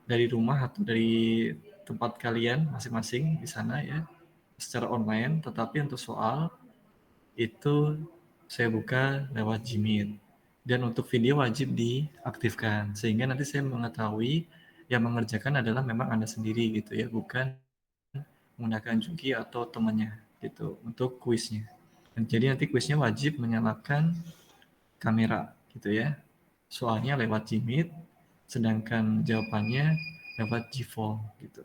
dari rumah atau dari tempat kalian masing-masing di sana ya, secara online. Tetapi untuk soal itu saya buka lewat Gmeet. Dan untuk video wajib diaktifkan, sehingga nanti saya mengetahui yang mengerjakan adalah memang Anda sendiri gitu ya, bukan menggunakan Juki atau temannya gitu untuk kuisnya. Jadi nanti kuisnya wajib menyalakan kamera gitu ya. Soalnya lewat Gmeet, sedangkan jawabannya lewat Gform gitu.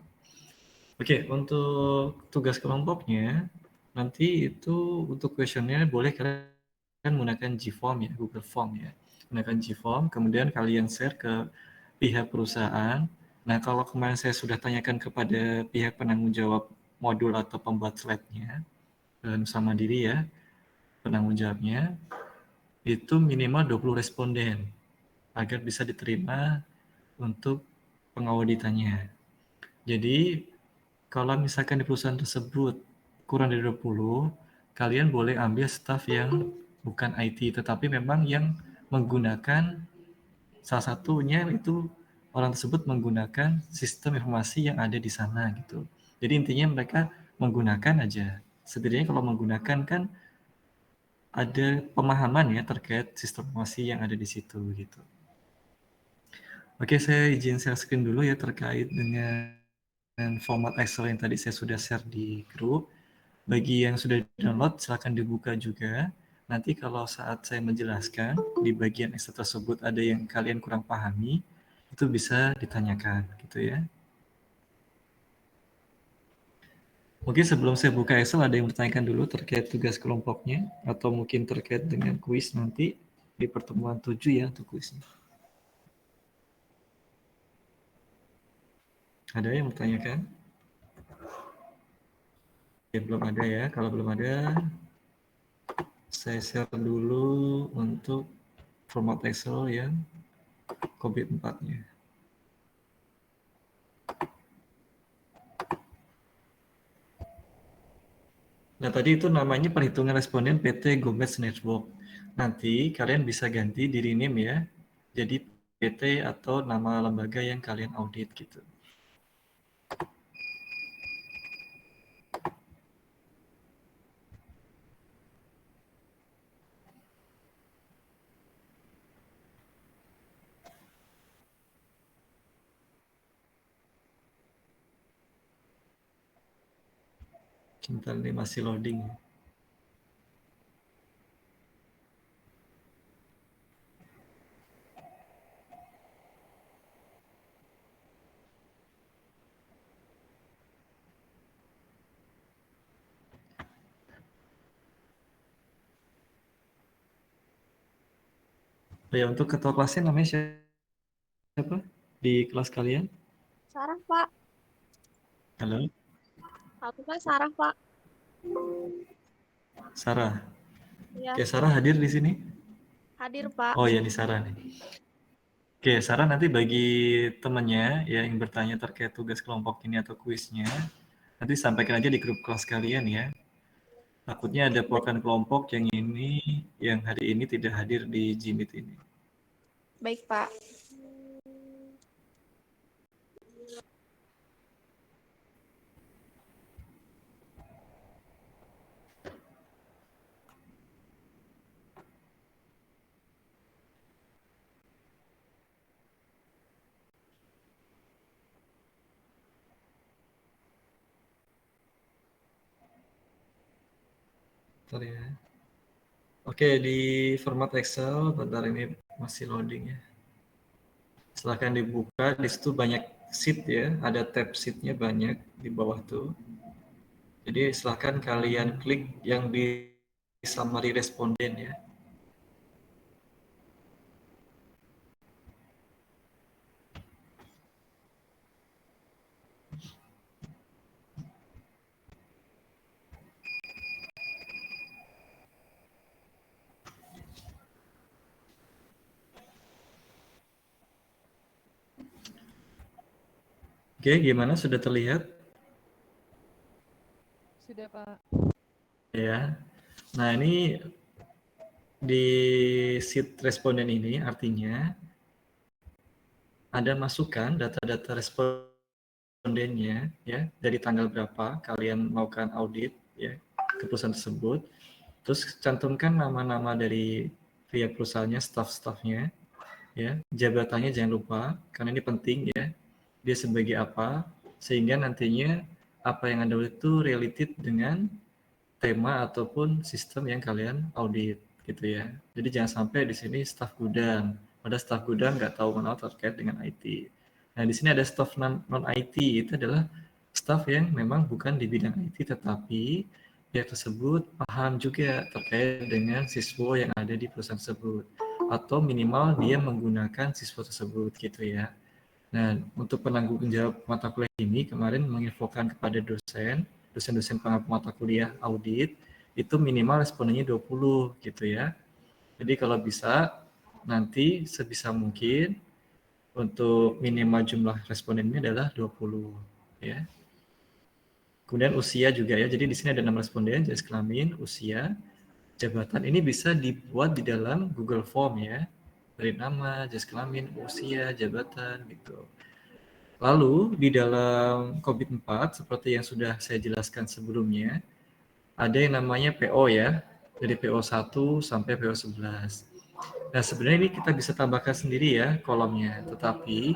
Oke, untuk tugas kelompoknya nanti itu untuk kuesioner boleh kalian menggunakan Gform ya, Google Form ya. Menggunakan Gform, kemudian kalian share ke pihak perusahaan. Nah, kalau kemarin saya sudah tanyakan kepada pihak penanggung jawab modul atau pembuat slide-nya, Nusa Mandiri ya, penanggung jawabnya, itu minimal 20 responden agar bisa diterima untuk pengauditannya. Jadi, kalau misalkan di perusahaan tersebut kurang dari 20, kalian boleh ambil staff yang bukan IT, tetapi memang yang menggunakan salah satunya itu orang tersebut menggunakan sistem informasi yang ada di sana gitu. Jadi intinya mereka menggunakan aja. Setidaknya kalau menggunakan kan ada pemahaman ya terkait sistem informasi yang ada di situ gitu. Oke, saya izin share screen dulu ya terkait dengan format Excel yang tadi saya sudah share di grup. Bagi yang sudah download, silakan dibuka juga. Nanti kalau saat saya menjelaskan, di bagian Excel tersebut ada yang kalian kurang pahami, itu bisa ditanyakan gitu ya. Mungkin sebelum saya buka Excel, ada yang bertanyakan dulu terkait tugas kelompoknya, atau mungkin terkait dengan kuis nanti di pertemuan 7 ya untuk kuisnya. Ada yang bertanyakan? Ya, belum ada ya. Kalau belum ada, saya share dulu untuk format Excel yang COVID 4-nya. Nah, tadi itu namanya perhitungan responden PT Gomez Network. Nanti kalian bisa ganti di rename ya, jadi PT atau nama lembaga yang kalian audit gitu. Sebentar ini masih loading. Ya, untuk ketua kelasnya namanya siapa di kelas kalian? Sarah, Pak. Halo, Aku Pak Sarah, Pak. Sarah. Iya, Oke, Sarah hadir di sini? hadir, Pak. Oh ya, ini Sarah nih. Oke, Sarah nanti bagi temannya ya yang bertanya terkait tugas kelompok ini atau kuisnya, nanti sampaikan aja di grup kelas kalian ya. Takutnya ada Baik, perwakilan kelompok yang ini, yang hari ini tidak hadir di Gmeet ini. baik, Pak. Bentar ya. Oke, di format Excel, bentar ini masih loading ya. Silahkan dibuka, di situ banyak sheet ya, ada tab sheetnya banyak di bawah tuh. Jadi silahkan kalian klik yang di summary responden ya. Oke, gimana? Sudah terlihat? Sudah, Pak. Ya. Nah, ini di sheet responden ini artinya Ada masukan data-data respondennya ya dari tanggal berapa kalian melakukan audit ya ke perusahaan tersebut. Terus cantumkan nama-nama dari pihak perusahaannya, staff-staffnya ya, jabatannya jangan lupa karena ini penting ya. Dia sebagai apa sehingga nantinya apa yang Anda audit itu related dengan tema ataupun sistem yang kalian audit gitu ya. Jadi jangan sampai di sini staf gudang, pada staf gudang nggak tahu menau terkait dengan IT. Nah di sini ada staf non IT, itu adalah staf yang memang bukan di bidang IT tetapi pihak tersebut paham juga terkait dengan siswa yang ada di perusahaan tersebut atau minimal dia menggunakan siswa tersebut gitu ya. Nah, untuk penanggung jawab mata kuliah ini kemarin menginfokan kepada dosen-dosen pengampu mata kuliah audit, itu minimal respondennya 20 gitu ya. Jadi kalau bisa nanti sebisa mungkin untuk minimal jumlah respondennya adalah 20 ya. Kemudian usia juga ya. Jadi di sini ada 6 responden, jenis kelamin, usia, jabatan. Ini bisa dibuat di dalam Google Form ya. Dari nama, jenis kelamin, usia, jabatan gitu. Lalu di dalam COVID 4 seperti yang sudah saya jelaskan sebelumnya, ada yang namanya PO ya, dari PO 1 sampai PO 11. Nah sebenarnya ini kita bisa tambahkan sendiri ya kolomnya, tetapi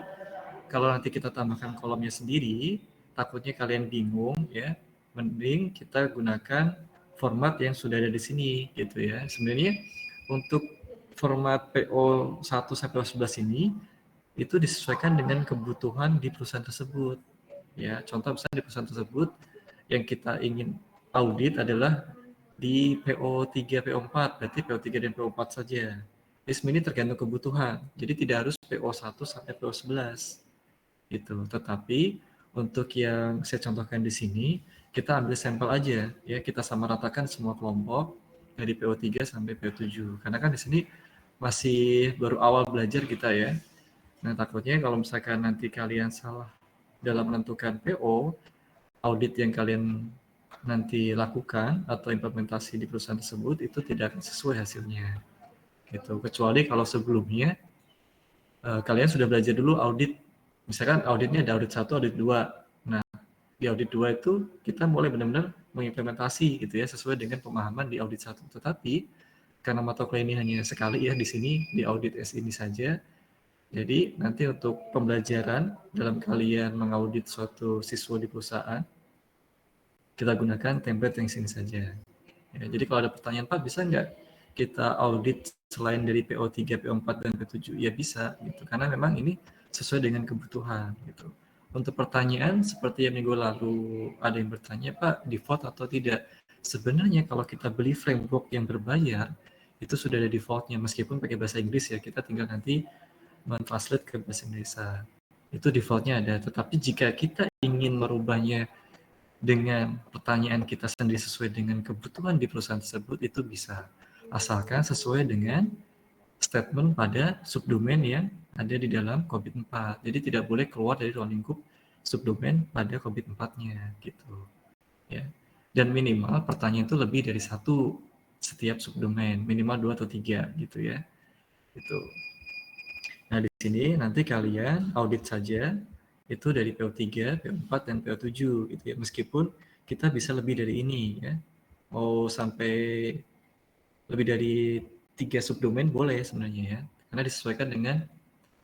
kalau nanti kita tambahkan kolomnya sendiri, takutnya kalian bingung ya, mending kita gunakan format yang sudah ada di sini gitu ya. Sebenarnya untuk format PO 1 sampai PO 11 ini itu disesuaikan dengan kebutuhan di perusahaan tersebut. Ya, contoh misalnya di perusahaan tersebut yang kita ingin audit adalah di PO 3, PO 4, berarti PO 3 dan PO 4 saja. ISM ini tergantung kebutuhan, jadi tidak harus PO 1 sampai PO 11. Gitu. Tetapi untuk yang saya contohkan di sini, kita ambil sampel aja ya, kita samaratakan semua kelompok dari PO 3 sampai PO 7. Karena kan di sini masih baru awal belajar kita ya. Nah, takutnya kalau misalkan nanti kalian salah dalam menentukan PO, audit yang kalian nanti lakukan atau implementasi di perusahaan tersebut itu tidak akan sesuai hasilnya. Gitu. Kecuali kalau sebelumnya kalian sudah belajar dulu audit, misalkan auditnya ada audit 1, audit 2. Nah, di audit 2 itu kita mulai benar-benar mengimplementasi gitu ya sesuai dengan pemahaman di audit 1. Tetapi karena mata kuliah ini hanya sekali ya di sini di audit S ini saja, jadi nanti untuk pembelajaran dalam kalian mengaudit suatu siswa di perusahaan, kita gunakan template yang sini saja. Ya, jadi kalau ada pertanyaan, Pak bisa nggak kita audit selain dari PO3, PO4, dan PO7? Ya bisa, gitu. Karena memang ini sesuai dengan kebutuhan. Gitu. Untuk pertanyaan, seperti yang minggu lalu ada yang bertanya, Pak, default atau tidak? Sebenarnya kalau kita beli framework yang berbayar, itu sudah ada defaultnya, meskipun pakai bahasa Inggris ya, kita tinggal nanti mentranslate ke bahasa Indonesia. Itu defaultnya ada. Tetapi jika kita ingin merubahnya dengan pertanyaan kita sendiri sesuai dengan kebutuhan di perusahaan tersebut, itu bisa. Asalkan sesuai dengan statement pada subdomain yang ada di dalam COVID 4. Jadi tidak boleh keluar dari ruang lingkup subdomain pada COVID 4-nya gitu. Ya. Dan minimal pertanyaan itu lebih dari satu setiap subdomain, minimal 2 atau 3 gitu ya. Itu. Nah, di sini nanti kalian audit saja itu dari PO3, PO4, dan PO7 gitu ya. Meskipun kita bisa lebih dari ini ya. Mau sampai lebih dari 3 subdomain boleh sebenarnya ya. Karena disesuaikan dengan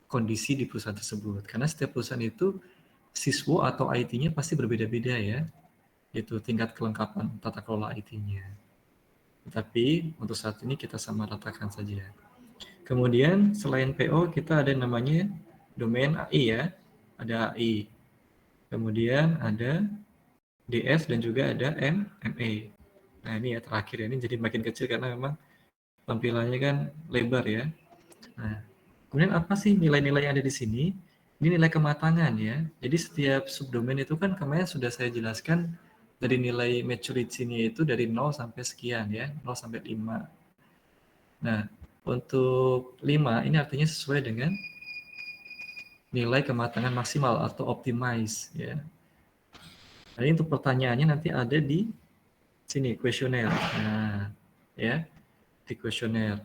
kondisi di perusahaan tersebut. Karena setiap perusahaan itu siswa atau IT-nya pasti berbeda-beda ya. Itu tingkat kelengkapan tata kelola IT-nya. Tetapi untuk saat ini kita samaratakan saja. Kemudian selain PO kita ada namanya domain AI ya, ada AI. Kemudian ada DS dan juga ada MA. Nah ini ya terakhir ya, ini jadi makin kecil karena memang tampilannya kan lebar ya. Nah, kemudian apa sih nilai-nilai yang ada di sini? Ini nilai kematangan ya. Jadi setiap subdomain itu kan kemarin sudah saya jelaskan dari nilai maturity-nya itu dari 0 sampai sekian ya, 0 sampai 5. Nah, untuk 5 ini artinya sesuai dengan nilai kematangan maksimal atau optimize ya. Nah, ini untuk pertanyaannya nanti ada di sini kuesioner. Nah, ya, di kuesioner.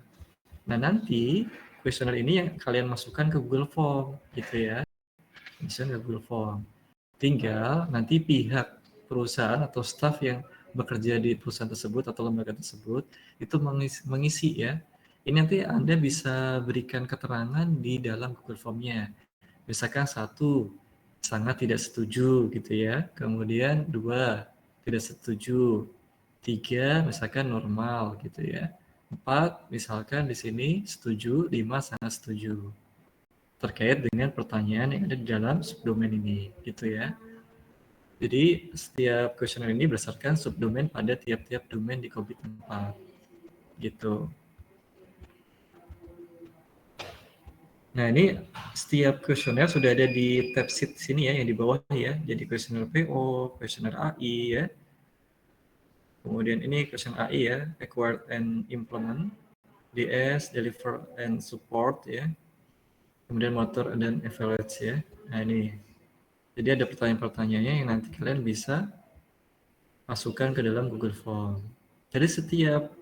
Nah, nanti kuesioner ini yang kalian masukkan ke Google Form gitu ya. Masukkan ke Google Form. Tinggal nanti pihak perusahaan atau staf yang bekerja di perusahaan tersebut atau lembaga tersebut itu mengisi ya. Ini nanti Anda bisa berikan keterangan di dalam Google Form-nya. Misalkan 1, sangat tidak setuju gitu ya. Kemudian 2, tidak setuju. 3, misalkan normal gitu ya. 4, misalkan di sini setuju. 5, sangat setuju. Terkait dengan pertanyaan yang ada di dalam subdomain ini gitu ya. Jadi setiap kuesioner ini berdasarkan subdomain pada tiap-tiap domain di COVID 4 gitu. Nah ini setiap kuesioner sudah ada di tab sheet sini ya, yang di bawah ya. Jadi kuesioner PO, kuesioner AI ya. Kemudian ini kuesioner AI ya, acquired and implement, DS, deliver and support ya. Kemudian motor dan evaluate ya. Nah ini, jadi ada pertanyaan-pertanyaannya yang nanti kalian bisa masukkan ke dalam Google Form. Jadi setiap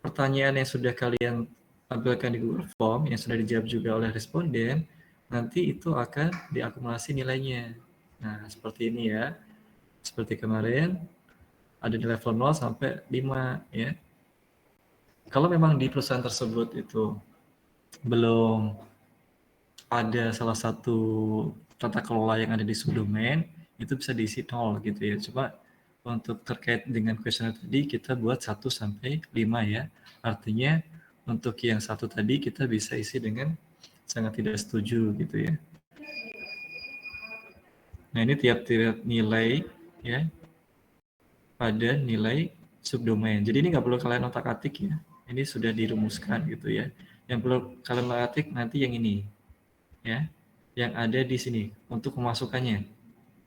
pertanyaan yang sudah kalian tampilkan di Google Form, yang sudah dijawab juga oleh responden, nanti itu akan diakumulasi nilainya. Nah, seperti ini ya. Seperti kemarin, ada di level 0 sampai 5 ya. Kalau memang di perusahaan tersebut itu belum ada salah satu tata kelola yang ada di subdomain, itu bisa diisi 0 gitu ya. Coba untuk terkait dengan kuesioner tadi kita buat 1 sampai 5 ya. Artinya untuk yang 1 tadi kita bisa isi dengan sangat tidak setuju gitu ya. Nah, ini tiap-tiap nilai ya pada nilai subdomain. Jadi ini nggak perlu kalian otak-atik ya. Ini sudah dirumuskan gitu ya. Yang perlu kalian otak-atik nanti yang ini ya. Yang ada di sini untuk pemasukannya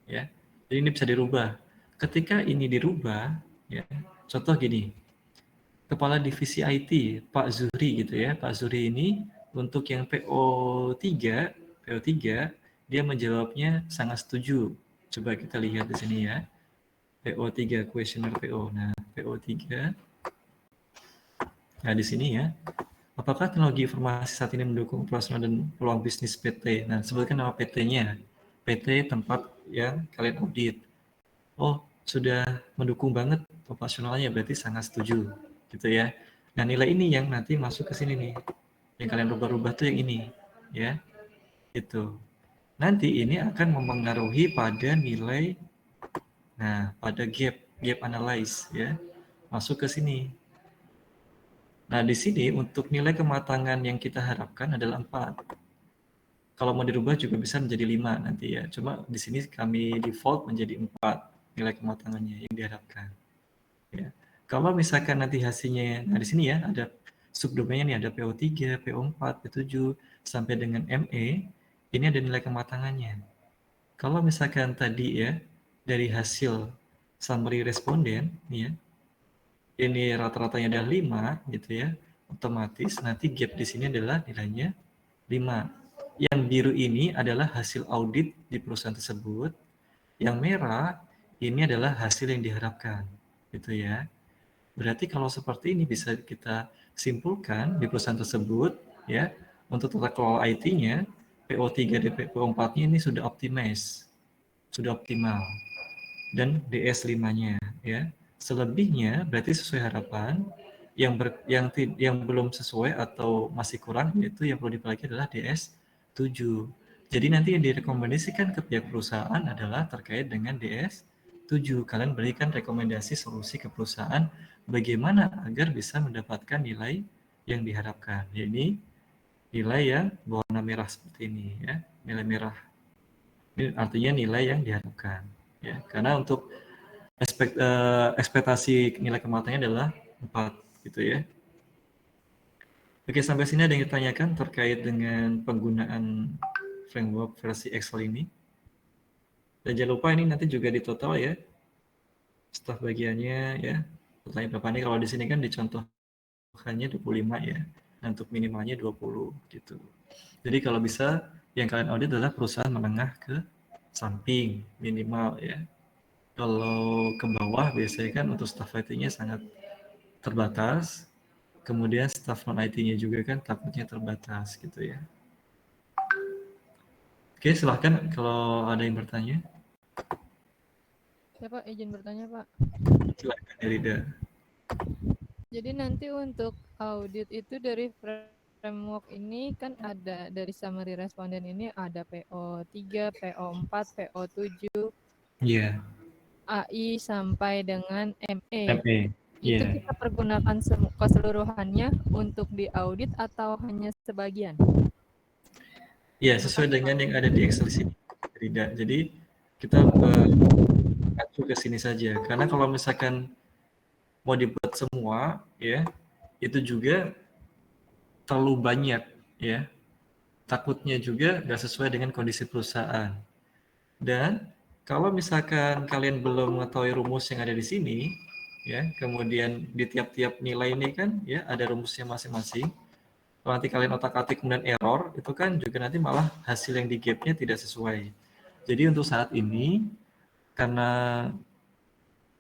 ya. Jadi ini bisa dirubah. Ketika ini dirubah ya. Contoh gini. Kepala Divisi IT Pak Zuhri gitu ya. Pak Zuhri ini untuk yang PO3 dia menjawabnya sangat setuju. Coba kita lihat di sini ya. PO3 questionnaire PO. Nah, PO3. Nah, di sini ya. Apakah teknologi informasi saat ini mendukung operasional dan peluang bisnis PT? Nah, sebutkan nama PT-nya. PT tempat yang kalian audit. Oh, sudah mendukung banget operasionalnya, berarti sangat setuju. Gitu ya. Nah, nilai ini yang nanti masuk ke sini nih. Yang kalian rubah-rubah tuh yang ini. Ya, itu. Nanti ini akan mempengaruhi pada nilai, nah, pada gap analyze ya. Masuk ke sini. Nah, di sini untuk nilai kematangan yang kita harapkan adalah 4. Kalau mau dirubah juga bisa menjadi 5 nanti ya. Cuma di sini kami default menjadi 4 nilai kematangannya yang diharapkan. Ya. Kalau misalkan nanti hasilnya, nah di sini ya ada subdomainnya nih, ada PO3, PO4, P7 sampai dengan ME, ini ada nilai kematangannya. Kalau misalkan tadi ya dari hasil summary responden ya, ini rata-ratanya adalah 5 gitu ya, otomatis nanti gap di sini adalah nilainya 5. Yang biru ini adalah hasil audit di perusahaan tersebut. Yang merah ini adalah hasil yang diharapkan. Gitu ya. Berarti kalau seperti ini bisa kita simpulkan di perusahaan tersebut ya, untuk tata kelola IT-nya, PO3 dan PO4-nya ini sudah optimize, sudah optimal. Dan DS5-nya ya. Selebihnya berarti sesuai harapan. Yang belum sesuai atau masih kurang itu yang perlu diperbaiki adalah DS7. Jadi nanti yang direkomendasikan ke pihak perusahaan adalah terkait dengan DS7. Kalian berikan rekomendasi solusi ke perusahaan bagaimana agar bisa mendapatkan nilai yang diharapkan. Ini nilai yang berwarna merah seperti ini ya, nilai merah. Ini artinya nilai yang diharapkan. Ya, karena untuk ekspektasi nilai kematangannya adalah 4 gitu ya. Oke, sampai sini ada yang ditanyakan terkait dengan penggunaan framework versi Excel ini. Dan jangan lupa ini nanti juga di total ya, staf bagiannya ya. Pertanyaan berapa nih, kalau di sini kan dicontohkannya 25 ya. Dan untuk minimalnya 20 gitu. Jadi kalau bisa yang kalian audit adalah perusahaan menengah ke samping minimal ya. Kalau ke bawah biasanya kan untuk staff IT-nya sangat terbatas. Kemudian staff non IT-nya juga kan takutnya terbatas gitu ya. Oke, silahkan kalau ada yang bertanya. Saya Pak izin bertanya Pak. Silahkan Rida. Jadi nanti untuk audit itu dari framework ini kan ada dari summary responden ini ada PO3, PO4, PO7, Iya, AI sampai dengan ME. ME. Itu Iya. kita pergunakan keseluruhannya untuk diaudit atau hanya sebagian? Iya, Terima sesuai kasih Pak. dengan yang ada di Excel sini, Rida. Jadi kita mengacu ke sini saja. Karena kalau misalkan mau dibuat semua, ya, itu juga terlalu banyak, ya. Takutnya juga nggak sesuai dengan kondisi perusahaan. Dan kalau misalkan kalian belum mengetahui rumus yang ada di sini, ya, kemudian di tiap-tiap nilai ini kan, ya, ada rumusnya masing-masing. Kalau nanti kalian otak-atik kemudian error, itu kan juga nanti malah hasil yang di gap-nya tidak sesuai. Jadi untuk saat ini, karena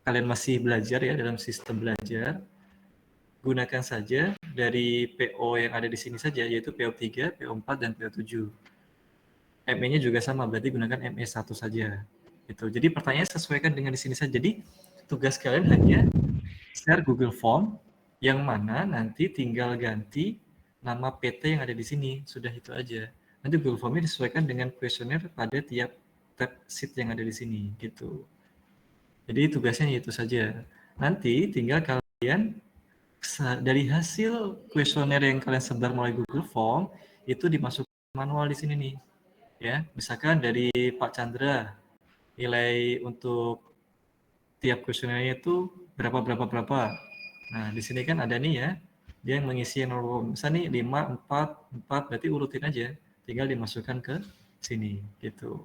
kalian masih belajar ya dalam sistem belajar, gunakan saja dari PO yang ada di sini saja, yaitu PO3, PO4, dan PO7. ME-nya juga sama, berarti gunakan ME1 saja. Gitu. Jadi pertanyaan sesuaikan dengan di sini saja. Jadi tugas kalian hanya share Google Form yang mana nanti tinggal ganti nama PT yang ada di sini. Sudah itu aja. Nanti Google Form-nya disesuaikan dengan kuesioner pada tiap tab sheet yang ada di sini. Gitu. Jadi tugasnya itu saja. Nanti tinggal kalian dari hasil kuesioner yang kalian sebar melalui Google Form itu dimasukkan manual di sini nih. Ya, misalkan dari Pak Chandra nilai untuk tiap kuesionernya itu berapa. Nah, di sini kan ada nih ya, dia yang mengisi yang nomor misalnya nih 5, 4, 4, berarti urutin aja, tinggal dimasukkan ke sini, gitu.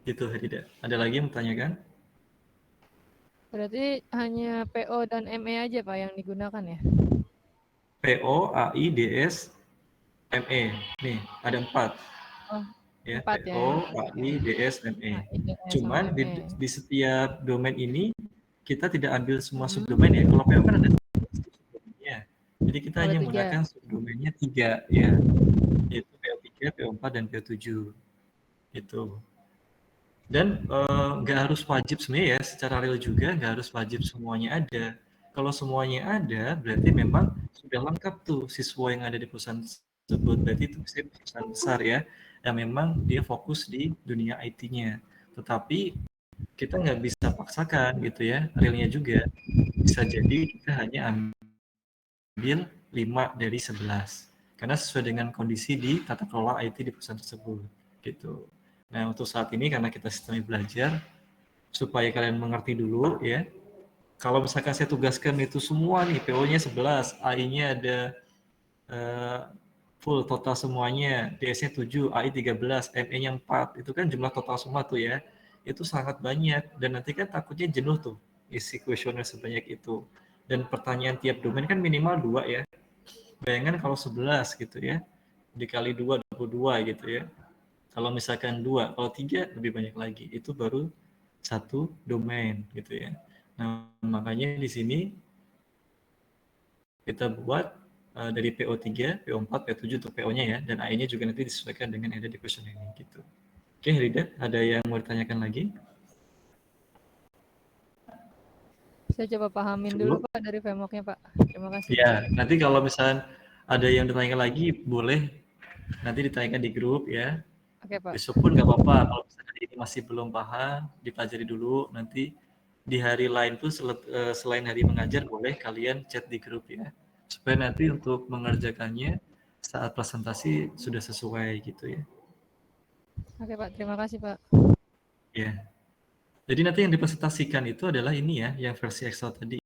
Gitu, tidak. Ada lagi yang bertanyakan? Berarti hanya PO dan ME aja Pak yang digunakan ya? PO, AI, DS, ME. Nih, ada 4. Oh, Ya, 4 ya PO, yang 4. AI, DS, ME. AI, DS, sama Cuman ME. di setiap domain ini kita tidak ambil semua subdomain ya. Kalau PO kan ada subdomainnya. Jadi kita Oh, hanya 3. menggunakan subdomainnya 3 ya, yaitu PO3, PO4, dan PO7. Gitu. Dan nggak harus wajib sebenarnya ya, secara real juga nggak harus wajib semuanya ada. Kalau semuanya ada, berarti memang sudah lengkap tuh siswa yang ada di perusahaan tersebut. Berarti itu bisa perusahaan besar ya, yang memang dia fokus di dunia IT-nya. Tetapi kita nggak bisa paksakan gitu ya, realnya juga. Bisa jadi kita hanya ambil 5 dari 11. Karena sesuai dengan kondisi di tata kelola IT di perusahaan tersebut. Gitu. Nah, untuk saat ini karena kita sistemnya belajar, supaya kalian mengerti dulu ya. Kalau misalkan saya tugaskan itu semua nih, PO-nya 11, AI-nya ada eh, full total semuanya, DS-nya 7, AI 13, ME-nya 4, itu kan jumlah total semua tuh ya. Itu sangat banyak dan nanti kan takutnya jenuh tuh isi kuesioner sebanyak itu. Dan pertanyaan tiap domain kan minimal 2 ya. Bayangkan kalau 11 gitu ya, dikali 2, 22 gitu ya. Kalau misalkan 2, kalau 3 lebih banyak lagi. Itu baru satu domain gitu ya. Nah, makanya di sini kita buat dari PO3, PO4, PO7 untuk PO-nya ya, dan AI-nya juga nanti disesuaikan dengan yang ada di question ini gitu. Oke, Rida, ada yang mau ditanyakan lagi? Saya coba pahamin dulu Cukup? Pak dari framework-nya Pak. Terima kasih. Ya, nanti kalau misalnya ada yang ditanyakan lagi, boleh nanti ditanyakan di grup ya. Oke Pak. Besok pun nggak apa-apa, kalau misalkan ini masih belum paham, dipelajari dulu, nanti di hari lain tuh selain hari mengajar, boleh kalian chat di grup ya. Supaya nanti untuk mengerjakannya saat presentasi sudah sesuai gitu ya. Oke Pak, terima kasih Pak. Ya. Jadi nanti yang dipresentasikan itu adalah ini ya, yang versi Excel tadi.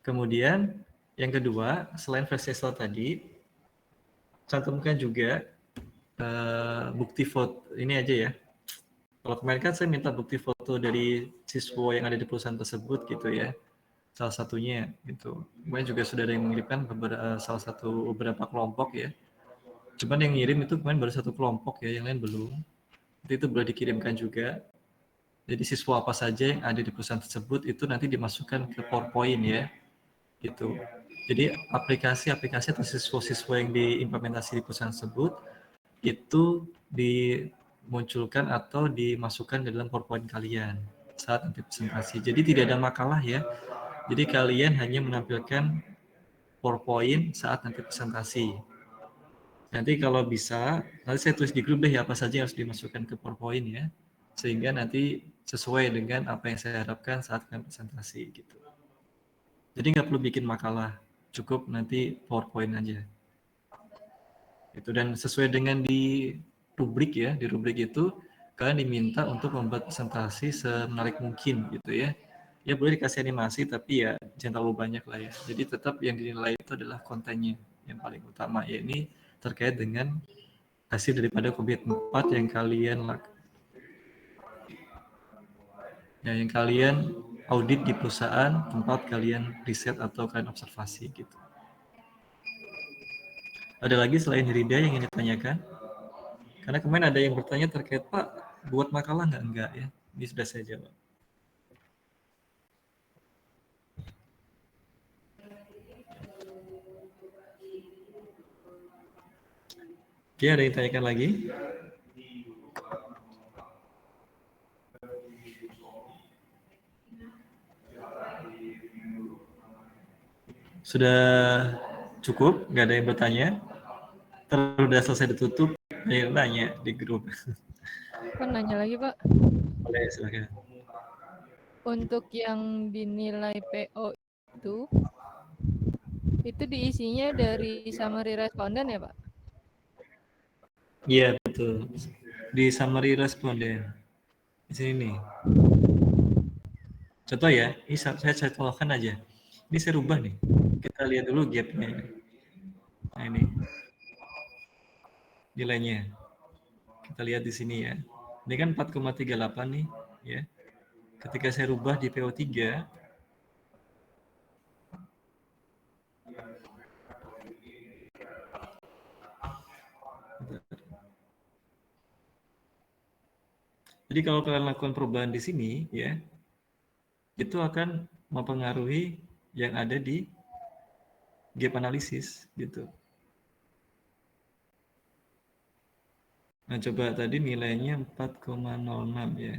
Kemudian yang kedua, selain versi Excel tadi, cantumkan juga bukti foto ini aja ya. Kalau kemarin kan saya minta bukti foto dari siswa yang ada di perusahaan tersebut gitu ya. Salah satunya gitu. Kemarin juga sudah ada yang mengirimkan beberapa kelompok ya. Cuman yang ngirim itu kemarin baru satu kelompok ya, yang lain belum. Itu boleh dikirimkan juga. Jadi siswa apa saja yang ada di perusahaan tersebut itu nanti dimasukkan ke PowerPoint ya. Gitu. Jadi aplikasi-aplikasi atau siswa-siswa yang diimplementasi di perusahaan tersebut itu dimunculkan atau dimasukkan ke dalam PowerPoint kalian saat nanti presentasi. Jadi tidak ada makalah ya. Jadi kalian hanya menampilkan PowerPoint saat nanti presentasi. Nanti kalau bisa, nanti saya tulis di grup deh apa saja yang harus dimasukkan ke PowerPoint ya. Sehingga nanti sesuai dengan apa yang saya harapkan saat kalian presentasi gitu. Jadi nggak perlu bikin makalah, cukup nanti PowerPoint aja. Itu dan sesuai dengan di rubrik ya, di rubrik itu kalian diminta untuk membuat presentasi semenarik mungkin gitu ya. Ya boleh dikasih animasi tapi ya jangan terlalu banyak lah ya. Jadi tetap yang dinilai itu adalah kontennya yang paling utama ya ini terkait dengan hasil daripada komitmen 4 yang kalian yang kalian audit di perusahaan tempat kalian riset atau kalian observasi gitu. Ada lagi selain Rida yang ingin ditanyakan? Karena kemarin ada yang bertanya terkait Pak buat makalah nggak? Enggak ya. Ini sudah saya jawab. Oke, ada yang tanyakan lagi? Sudah cukup? Nggak ada yang bertanya? Terus udah selesai ditutup, ada yang nanya di grup. Pak nanya lagi Pak. Boleh, silakan. Untuk yang dinilai PO itu diisinya dari summary responden ya Pak? Iya betul. Di summary responden. Di sini nih. Contoh ya, ini saya contohkan aja. Ini saya rubah nih. Kita lihat dulu gapnya. Nah ini nilainya. Kita lihat di sini ya. Ini kan 4,38 nih, ya. Ketika saya rubah di PO3, jadi kalau kalian lakukan perubahan di sini, ya, itu akan mempengaruhi yang ada di gap analisis, gitu. Nah, coba tadi nilainya 4,06 ya.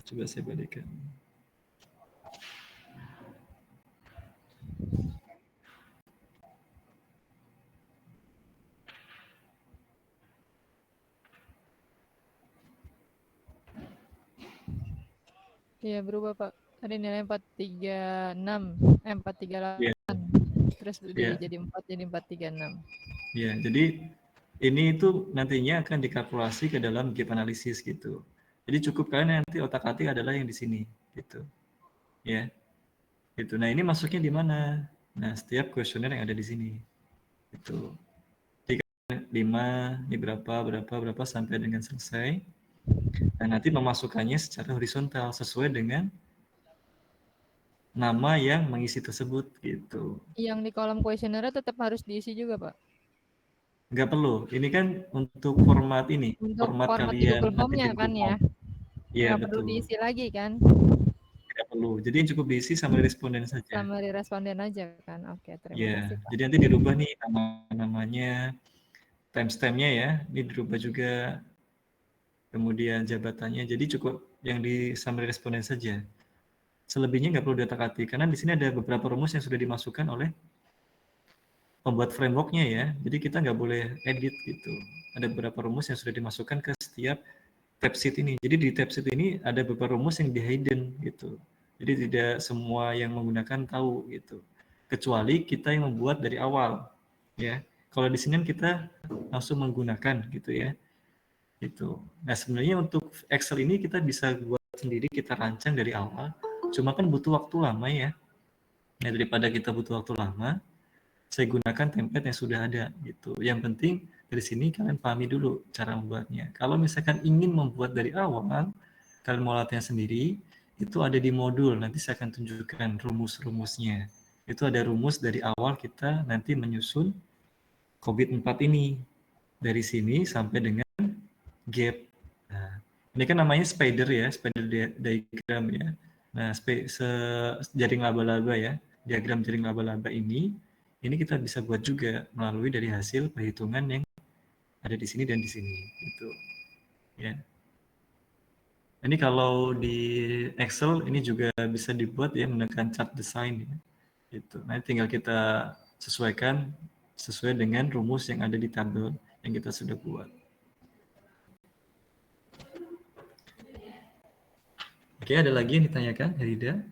Coba saya balikan. Iya berubah Pak. Tadi nilai 436, 438. Ya. Terus Ya. jadi 4 jadi 436. Ya, jadi ini itu nantinya akan dikalkulasi ke dalam gap analisis gitu. Jadi cukup kalian nanti otak-atik adalah yang di sini gitu. Ya. Gitu. Nah, ini masuknya di mana? Nah, setiap kuesioner yang ada di sini. Itu. Jadi 5, ini berapa sampai dengan selesai. Dan nanti memasukkannya secara horizontal sesuai dengan nama yang mengisi tersebut gitu. Yang di kolom kuesionernya tetap harus diisi juga, Pak? Nggak perlu. Ini kan untuk format ini, untuk format di kalian Google nanti di Form-nya kan Google ya? Form. Iya, Nggak perlu betul. diisi lagi kan? Tidak perlu. Jadi yang cukup diisi sama responden saja. Summary responden aja kan? Oke, terima kasih Pak. Jadi nanti dirubah nih namanya, timestamp-nya ya, ini dirubah juga. Kemudian jabatannya, jadi cukup yang di summary responden saja. Selebihnya nggak perlu diotak-atik, karena di sini ada beberapa rumus yang sudah dimasukkan oleh pembuat framework-nya ya. Jadi kita nggak boleh edit gitu. Ada beberapa rumus yang sudah dimasukkan ke setiap tab sheet ini. Jadi di tab sheet ini ada beberapa rumus yang di hidden gitu. Jadi tidak semua yang menggunakan tahu gitu. Kecuali kita yang membuat dari awal ya. Kalau di sini kan kita langsung menggunakan gitu ya. Itu. Nah, sebenarnya untuk Excel ini kita bisa buat sendiri, kita rancang dari awal. Cuma kan butuh waktu lama ya. Nah, daripada kita butuh waktu lama, saya gunakan template yang sudah ada gitu. Yang penting dari sini kalian pahami dulu cara membuatnya. Kalau misalkan ingin membuat dari awal, kalian mau latihan sendiri, itu ada di modul. Nanti saya akan tunjukkan rumus-rumusnya. Itu ada rumus dari awal kita nanti menyusun COVID 4 ini. Dari sini sampai dengan gap. Nah, Ini kan namanya spider ya, spider diagram ya. Nah, jaring laba-laba ya, diagram jaring laba-laba ini kita bisa buat juga melalui dari hasil perhitungan yang ada di sini dan di sini, gitu. Ya. Ini kalau di Excel ini juga bisa dibuat ya menggunakan chart design ya. Gitu. Nah, tinggal kita sesuaikan sesuai dengan rumus yang ada di tabel yang kita sudah buat. Oke, ada lagi yang ditanyakan, Herida?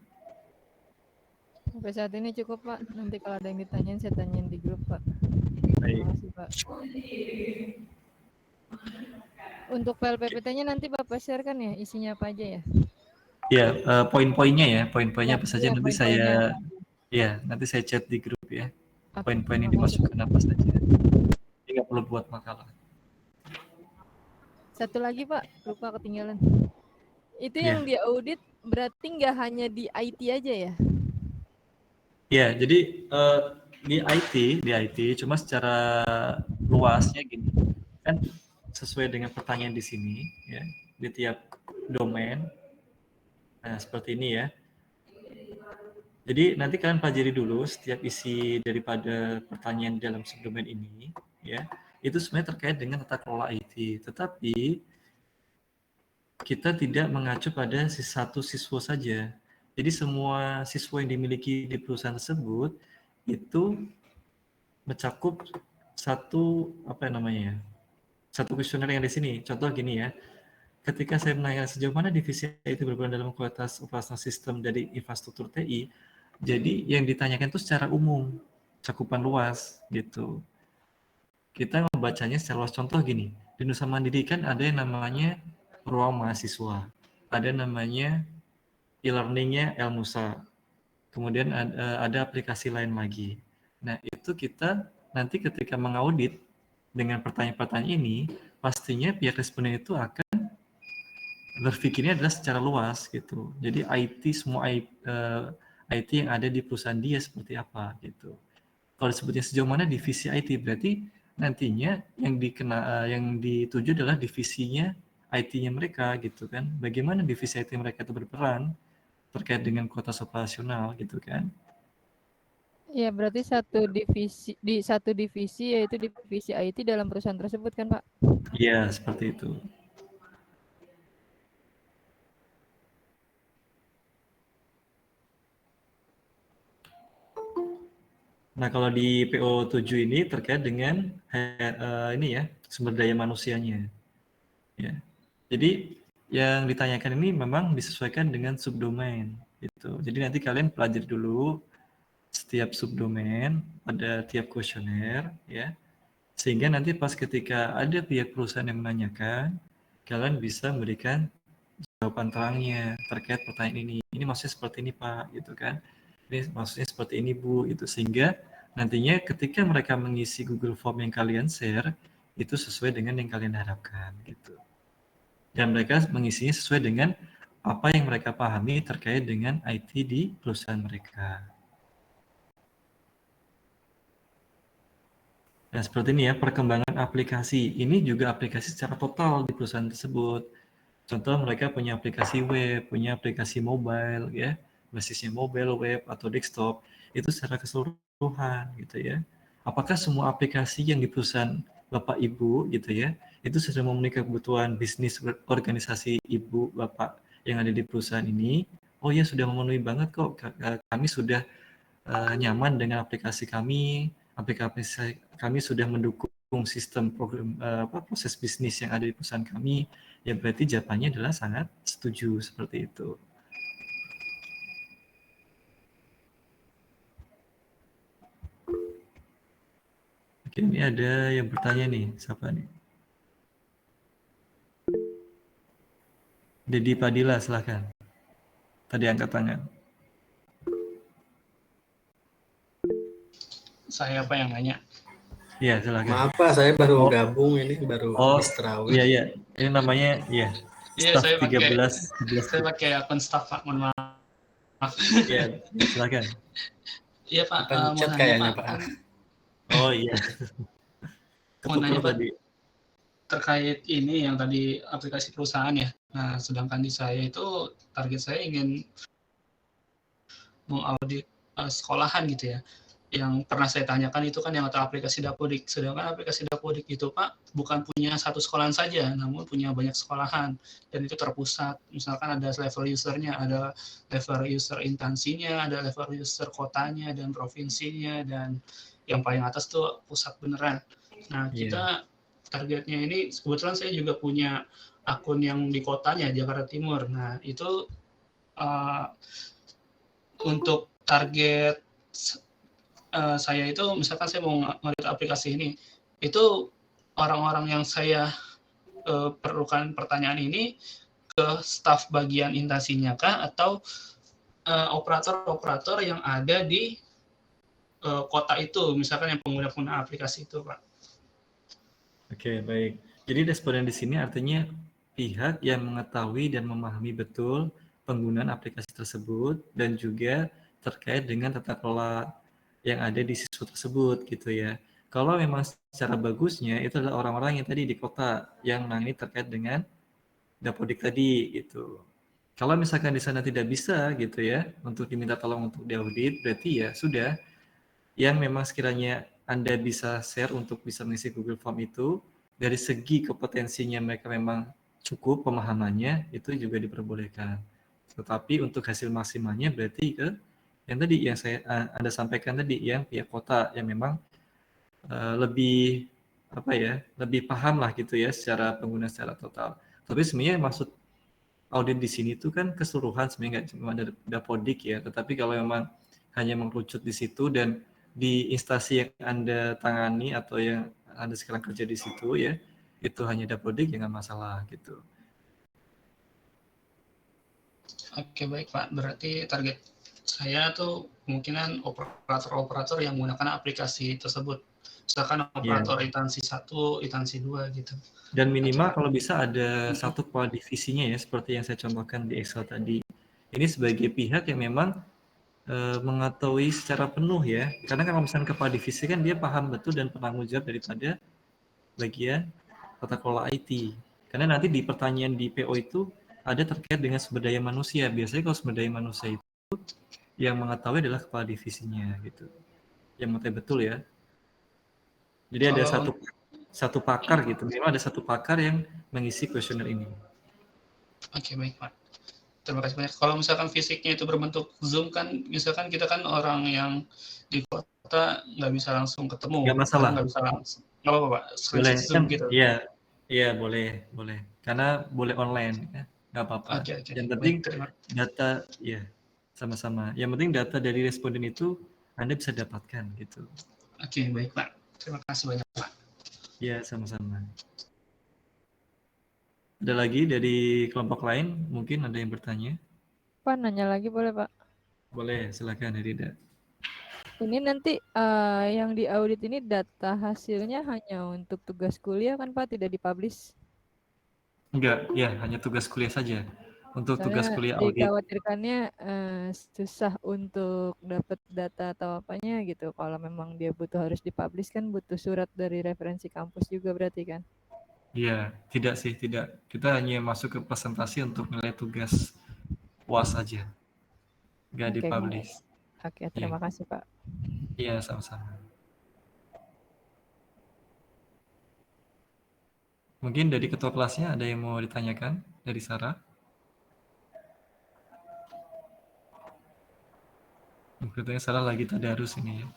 Sampai saat ini cukup, Pak. Nanti kalau ada yang ditanyain, saya tanyain di grup, Pak. Baik. Terima kasih, Pak. Untuk file PPT-nya nanti Bapak share kan ya, isinya apa aja ya? Ya, poin-poinnya ya, poin-poinnya apa saja Ya, nanti poin-poinnya. nanti saya chat di grup ya. Oke, Poin-poin yang terima kasih, Pak. dimasukkan apa saja. Jadi nggak perlu buat makalah. Satu lagi Pak, lupa ketinggalan. Itu Ya. yang diaudit berarti nggak hanya di IT aja ya? Ya, jadi di IT cuma secara luasnya gini. Kan sesuai dengan pertanyaan di sini ya, di tiap domain. Nah, seperti ini ya. Jadi nanti kalian pelajari dulu setiap isi daripada pertanyaan dalam subdomain ini ya. Itu sebenarnya terkait dengan tata kelola IT, tetapi kita tidak mengacu pada satu siswa saja. Jadi semua siswa yang dimiliki di perusahaan tersebut itu mencakup satu satu kuesioner yang di sini. Contoh gini ya, ketika saya menanyakan sejauh mana divisi IT berperan dalam kualitas operasional sistem dari infrastruktur TI, jadi yang ditanyakan itu secara umum, cakupan luas gitu. Kita membacanya secara luas. Contoh gini, di Nusa Mandiri kan ada yang namanya ruang mahasiswa, ada namanya e-learningnya Elmusa, kemudian ada aplikasi lain lagi. Nah, itu kita nanti ketika mengaudit dengan pertanyaan-pertanyaan ini, pastinya pihak responden itu akan berpikirnya adalah secara luas gitu. Jadi semua IT yang ada di perusahaan dia seperti apa gitu. Kalau disebutnya sejauh mana divisi IT, berarti nantinya yang dituju adalah divisinya IT-nya mereka gitu kan. Bagaimana divisi IT mereka itu berperan terkait dengan kuota operasional gitu kan. Iya, berarti satu divisi yaitu divisi IT dalam perusahaan tersebut kan, Pak? Iya, seperti itu. Nah, kalau di PO7 ini terkait dengan ini ya, sumber daya manusianya. Ya. Jadi yang ditanyakan ini memang disesuaikan dengan subdomain gitu. Jadi nanti kalian pelajari dulu setiap subdomain pada tiap kuesioner ya. Sehingga nanti pas ketika ada pihak perusahaan yang menanyakan, kalian bisa memberikan jawaban terangnya terkait pertanyaan ini. Ini maksudnya seperti ini, Pak, gitu kan. Ini maksudnya seperti ini, Bu, itu sehingga nantinya ketika mereka mengisi Google Form yang kalian share, itu sesuai dengan yang kalian harapkan gitu. Dan mereka mengisinya sesuai dengan apa yang mereka pahami terkait dengan IT di perusahaan mereka. Nah, seperti ini ya, perkembangan aplikasi. Ini juga aplikasi secara total di perusahaan tersebut. Contoh mereka punya aplikasi web, punya aplikasi mobile ya, basisnya mobile, web atau desktop, itu secara keseluruhan gitu ya. Apakah semua aplikasi yang di perusahaan Bapak Ibu gitu ya, itu sudah memenuhi kebutuhan bisnis organisasi Ibu Bapak yang ada di perusahaan ini? Oh ya, sudah memenuhi banget kok. Kami sudah nyaman dengan aplikasi kami kami sudah mendukung sistem program proses bisnis yang ada di perusahaan kami, ya berarti jawabannya adalah sangat setuju seperti itu. Oke, ini ada yang bertanya nih, siapa nih? Dedi Padilla, silahkan. Tadi angkat tangan. Saya apa yang nanya? Iya, silahkan. Maaf Pak, saya baru gabung ini, baru habis terawih. Iya. Ini namanya, ya. Iya, Staff saya 13. Saya pakai akun staff, Pak. Mohon maaf. Iya, silakan. Iya, Pak. Mau Pencet kayaknya, nanya, Pak. Pak. Oh iya. Mau nanya, Pak. Tadi. terkait ini yang tadi aplikasi perusahaan ya. Nah, sedangkan di saya itu target saya ingin mengaudit sekolahan gitu ya. Yang pernah saya tanyakan itu kan yang aplikasi Dapodik. Sedangkan aplikasi Dapodik itu Pak bukan punya satu sekolahan saja, namun punya banyak sekolahan dan itu terpusat. Misalkan ada level usernya, ada level user instansinya, ada level user kotanya dan provinsinya, dan yang paling atas tuh pusat beneran. Nah, kita targetnya ini kebetulan saya juga punya akun yang di kotanya Jakarta Timur. Nah, itu untuk target saya itu misalkan saya mau nge-audit aplikasi ini, itu orang-orang yang saya perlukan pertanyaan ini ke staf bagian instansinya kah atau operator-operator yang ada di kota itu, misalkan yang pengguna-pengguna aplikasi itu, Pak. Oke, baik. Jadi responden di sini artinya pihak yang mengetahui dan memahami betul penggunaan aplikasi tersebut dan juga terkait dengan tata kelola yang ada di siswa tersebut gitu ya. Kalau memang secara bagusnya itu adalah orang-orang yang tadi di kota yang menangani terkait dengan Dapodik tadi gitu. Kalau misalkan di sana tidak bisa gitu ya untuk diminta tolong untuk diaudit, berarti ya sudah yang memang sekiranya Anda bisa share untuk bisa mengisi Google Form itu dari segi kompetensinya mereka memang cukup pemahamannya itu juga diperbolehkan. Tetapi untuk hasil maksimalnya berarti ke yang tadi yang Anda sampaikan tadi yang pihak kota yang memang lebih lebih paham lah gitu ya secara pengguna secara total. Tapi sebenarnya maksud audit di sini itu kan keseluruhan sebenarnya nggak cuma ada Dapodik ya, tetapi kalau memang hanya mengerucut di situ dan di instansi yang Anda tangani atau yang Anda sekarang kerja di situ ya, itu hanya Dapodik ya nggak masalah gitu. Oke, baik Pak. Berarti target saya tuh kemungkinan operator-operator yang menggunakan aplikasi tersebut. Misalkan operator instansi 1, instansi 2 gitu. Dan minimal kalau bisa ada satu kepala divisinya ya, seperti yang saya contohkan di Excel tadi. Ini sebagai pihak yang memang mengetahui secara penuh ya. Karena kalau misalnya kepala divisi kan dia paham betul dan penanggung jawab daripada bagian tata kelola IT. Karena nanti di pertanyaan di PO itu ada terkait dengan sumber daya manusia. Biasanya kalau sumber daya manusia itu yang mengetahui adalah kepala divisinya gitu. Yang mengetahui betul ya. Jadi ada satu pakar gitu. Memang ada satu pakar yang mengisi kuesioner ini. Oke, baik Pak. Terima kasih banyak. Kalau misalkan fisiknya itu berbentuk Zoom kan, misalkan kita kan orang yang di kota nggak bisa langsung ketemu. Nggak masalah. Nggak bisa langsung. Nggak apa-apa Pak. Boleh Zoom kan? gitu. Iya boleh. Karena boleh online ya. Nggak apa-apa. Oke. Yang penting data ya sama-sama. Yang penting data dari responden itu Anda bisa dapatkan gitu. Oke, baik Pak. Terima kasih banyak Pak. Ya, sama-sama. Ada lagi dari kelompok lain? Mungkin ada yang bertanya? Pak, nanya lagi boleh Pak? Boleh, silakan Herida. Ini nanti yang diaudit ini data hasilnya hanya untuk tugas kuliah kan Pak, tidak dipublish? Enggak, ya hanya tugas kuliah saja. Untuk tugas kuliah audit. Dikhawatirkannya susah untuk dapat data atau apanya gitu. Kalau memang dia harus dipublish kan butuh surat dari referensi kampus juga berarti kan? Iya, tidak. Kita hanya masuk ke presentasi untuk nilai tugas UAS saja. Enggak dipublish. Oke, terima kasih Pak. Iya, sama-sama. Mungkin dari ketua kelasnya ada yang mau ditanyakan dari Sarah? Katanya Sarah lagi tadarus ini ya.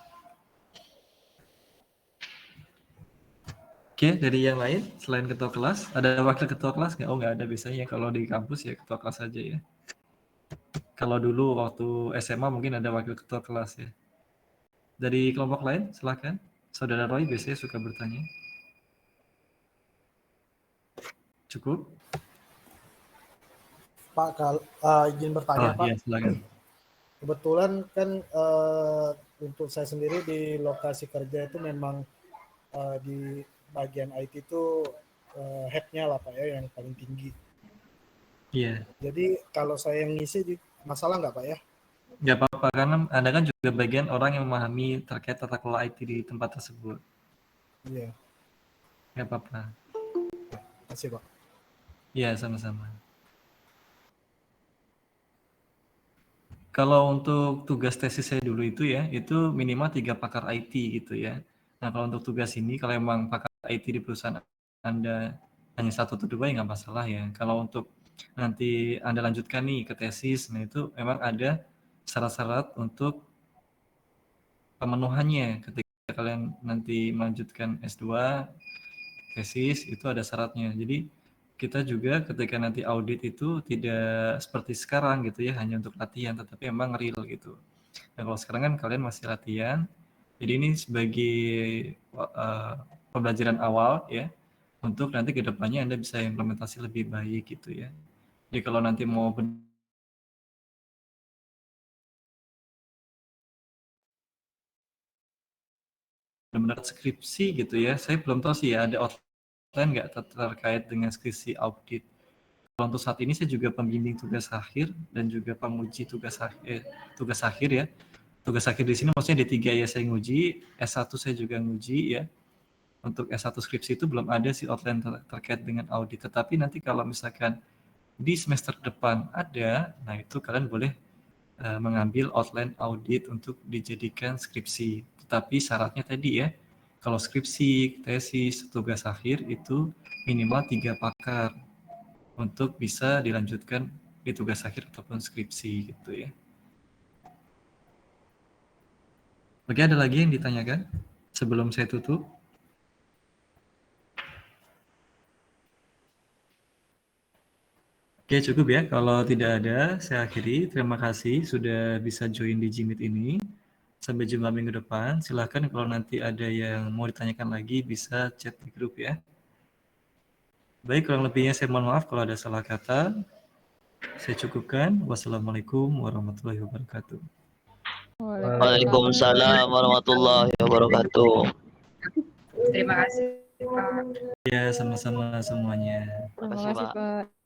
Oke, dari yang lain selain ketua kelas, ada wakil ketua kelas nggak? Oh nggak ada, biasanya kalau di kampus ya ketua kelas saja ya. Kalau dulu waktu SMA mungkin ada wakil ketua kelas ya. Dari kelompok lain silakan. Saudara Roy biasanya suka bertanya. Cukup? Pak, izin bertanya Pak. Iya, silakan. Kebetulan kan untuk saya sendiri di lokasi kerja itu memang di bagian IT itu head-nya lah Pak ya, yang paling tinggi. Iya. Jadi kalau saya yang ngisi masalah nggak Pak ya? Nggak apa-apa, karena Anda kan juga bagian orang yang memahami terkait tata kelola IT di tempat tersebut. Iya. Nggak apa-apa. kasih Pak. Iya, sama-sama. Kalau untuk tugas tesis saya dulu itu ya, itu minimal 3 pakar IT gitu ya. Nah, kalau untuk tugas ini, kalau emang pakar IT di perusahaan Anda hanya 1 atau 2 ya nggak masalah ya. Kalau untuk nanti Anda lanjutkan nih ke tesis, nah itu memang ada syarat-syarat untuk pemenuhannya. Ketika kalian nanti melanjutkan S2, tesis, itu ada syaratnya. Jadi kita juga ketika nanti audit itu tidak seperti sekarang gitu ya, hanya untuk latihan, tetapi emang real gitu. Nah kalau sekarang kan kalian masih latihan, jadi ini sebagai pembelajaran awal ya, untuk nanti ke depannya Anda bisa implementasi lebih baik gitu ya. Jadi kalau nanti mau benar-benar skripsi gitu ya, saya belum tahu sih ya ada outline nggak terkait dengan skripsi audit. Kalau untuk saat ini saya juga pembimbing tugas akhir dan juga penguji tugas akhir ya. Tugas akhir di sini maksudnya D3 ya saya nguji, S1 saya juga nguji ya. Untuk S1 skripsi itu belum ada sih outline terkait dengan audit. Tetapi nanti kalau misalkan di semester depan ada, nah itu kalian boleh mengambil outline audit untuk dijadikan skripsi. Tetapi syaratnya tadi ya, kalau skripsi, tesis, tugas akhir itu minimal 3 pakar untuk bisa dilanjutkan di tugas akhir ataupun skripsi gitu ya. Oke, ada lagi yang ditanyakan sebelum saya tutup? Oke, cukup ya. Kalau tidak ada, saya akhiri. Terima kasih sudah bisa join di Jimit ini. Sampai jumpa minggu depan. Silahkan kalau nanti ada yang mau ditanyakan lagi, bisa chat di grup ya. Baik, kurang lebihnya saya mohon maaf kalau ada salah kata. Saya cukupkan. Wassalamualaikum warahmatullahi wabarakatuh. Waalaikumsalam warahmatullahi wabarakatuh. Terima kasih Pak. Ya, sama-sama semuanya. Terima kasih Pak.